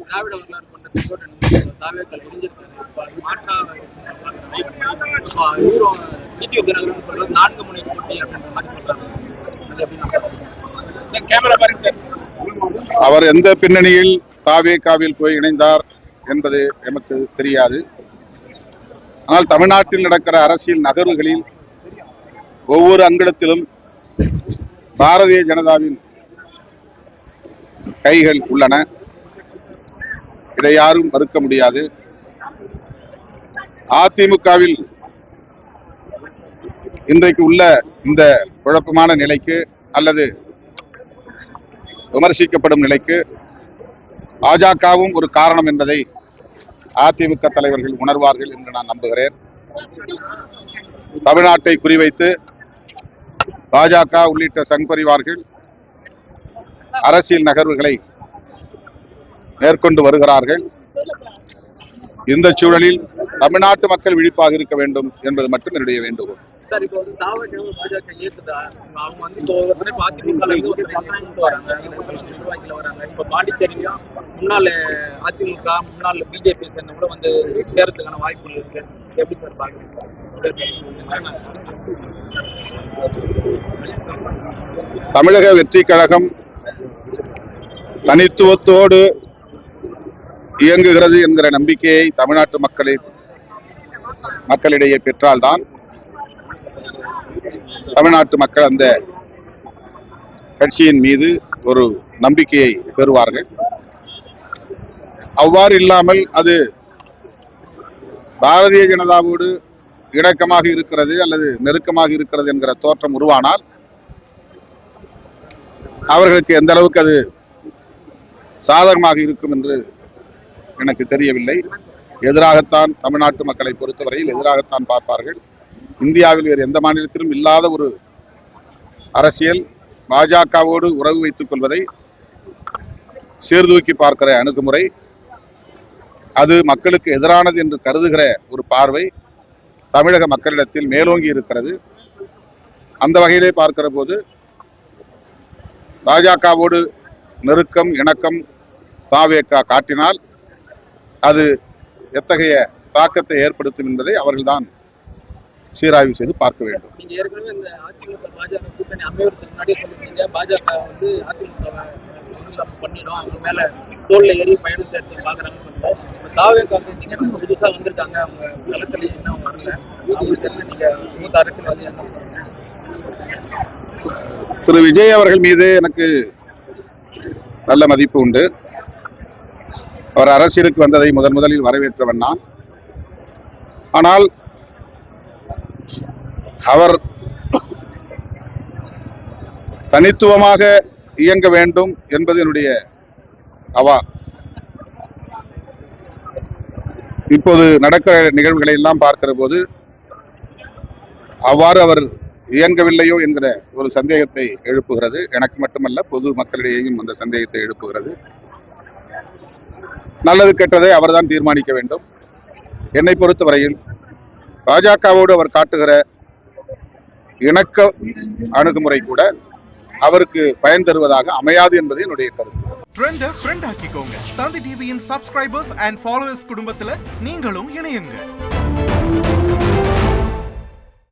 திராவிட வரலாறு கொண்ட தாவேக்கள் இளைஞர்கள் 4 முனை போட்டி அப்படின்ற மாதிரி சொல்றாங்க. அவர் எந்த பின்னணியில் தாவேகாவில் போய் இணைந்தார் என்பது எமக்கு தெரியாது. ஆனால் தமிழ்நாட்டில் நடக்கிற அரசியல் நகர்வுகளில் ஒவ்வொரு அங்கத்திலும் பாரதிய ஜனதாவின் கைகள் உள்ளன. இதை யாரும் மறுக்க முடியாது. அதிமுகவில் இன்றைக்கு உள்ள இந்த குழப்பமான நிலைக்கு அல்லது விமர்சிக்கப்படும் நிலைக்கு பாஜகவும் ஒரு காரணம் என்பதை அதிமுக தலைவர்கள் உணர்வார்கள் என்று நான் நம்புகிறேன். தமிழ்நாட்டை குறிவைத்து பாஜக உள்ளிட்ட சங் பரிவார்கள் அரசியல் நகர்வுகளை மேற்கொண்டு வருகிறார்கள். இந்த சூழலில் தமிழ்நாட்டு மக்கள் விழிப்பாக இருக்க வேண்டும் என்பது மட்டும் என்னுடைய வேண்டுகோள். சார், இப்போ வந்து பாஜக ஏற்றுதா? அவங்க வந்து இப்போ நிர்வாகிகள் வராங்க. இப்போ பாண்டிச்சேரியும் முன்னாள் அதிமுக முன்னாள் பிஜேபி சேர்ந்த கூட வந்து சேரத்துக்கான வாய்ப்புகள் இருக்கு. எப்படி சார் பாக்குறீங்க? தமிழக வெற்றி கழகம் தனித்துவத்தோடு இயங்குகிறது என்கிற நம்பிக்கையை தமிழ்நாட்டு மக்களிடையே பெற்றால்தான் தமிழ்நாட்டு மக்கள் அந்த கட்சியின் மீது ஒரு நம்பிக்கையை பெறுவார்கள். அவ்வாறு இல்லாமல் அது பாரதிய ஜனதாவோடு இணக்கமாக இருக்கிறது அல்லது நெருக்கமாக இருக்கிறது என்கிற தோற்றம் உருவானால் அவர்களுக்கு எந்த அளவுக்கு அது சாதகமாக இருக்கும் என்று எனக்கு தெரியவில்லை. எதிராகத்தான் தமிழ்நாட்டு மக்களை பொறுத்தவரையில் எதிராகத்தான் பார்ப்பார்கள். இந்தியாவில் வேறு எந்த மாநிலத்திலும் இல்லாத ஒரு அரசியல் பாஜகவோடு உறவு வைத்துக் கொள்வதை சீர்தூக்கி பார்க்கிற அணுகுமுறை, அது மக்களுக்கு எதிரானது என்று கருதுகிற ஒரு பார்வை தமிழக மக்களிடத்தில் மேலோங்கி இருக்கிறது. அந்த வகையிலே பார்க்கிற போது பாஜகவோடு நெருக்கம் இணக்கம் தாவேகா காட்டினால் அது எத்தகைய தாக்கத்தை ஏற்படுத்தும் என்பதை அவர்கள்தான் சீராய்வு செய்து பார்க்க வேண்டும். நீங்க ஏற்கனவே இந்த அதிமுக பாஜக கூட்டணி அமைவதற்கு முன்னாடியே சொல்லிருக்கீங்க, பாஜக வந்து அதிமுக பண்ணிடும், அவங்க மேல தோல்ல ஏறி பயணம் சேர்த்து பாக்குறாங்க. தாவேகா நீங்க புதுசா வந்திருக்காங்க, அவங்க களத்துல இன்னும் வரல. அவங்களுக்கு நீங்க மூத்த அரசியல்வாதி என்ன சொல்றீங்க? திரு விஜய் அவர்கள் மீது எனக்கு நல்ல மதிப்பு உண்டு. அவர் அரசியலுக்கு வந்ததை முதலில் வரவேற்றவன் நான். ஆனால் அவர் தனித்துவமாக இயங்க வேண்டும் என்பது என்னுடைய அவா. இப்போது நடக்கிற நிகழ்வுகளை எல்லாம் பார்க்கிற போது அவ்வாறு அவர் இயங்கவில்லையோ என்கிற ஒரு சந்தேகத்தை எழுப்புகிறது. எனக்கு மட்டுமல்ல, பொது மக்களிடையேயும் அந்த சந்தேகத்தை எழுப்புகிறது. நல்லது கெட்டதை அவர்தான் தீர்மானிக்க வேண்டும். என்னை பொறுத்தவரையில் பாஜகவோடு அவர் காட்டுகிற இணக்க அணுகுமுறை கூட அவருக்கு பயன் தருவதாக அமையாது என்பது என்னுடைய கருத்து. ட்ரெண்ட ஃப்ரெண்ட் ஆக்கிக்கோங்க. தந்தி டிவியின் சப்ஸ்கிரைபர்ஸ் அண்ட் ஃபாலோவர்ஸ் குடும்பத்துல நீங்களும் இணையுங்க.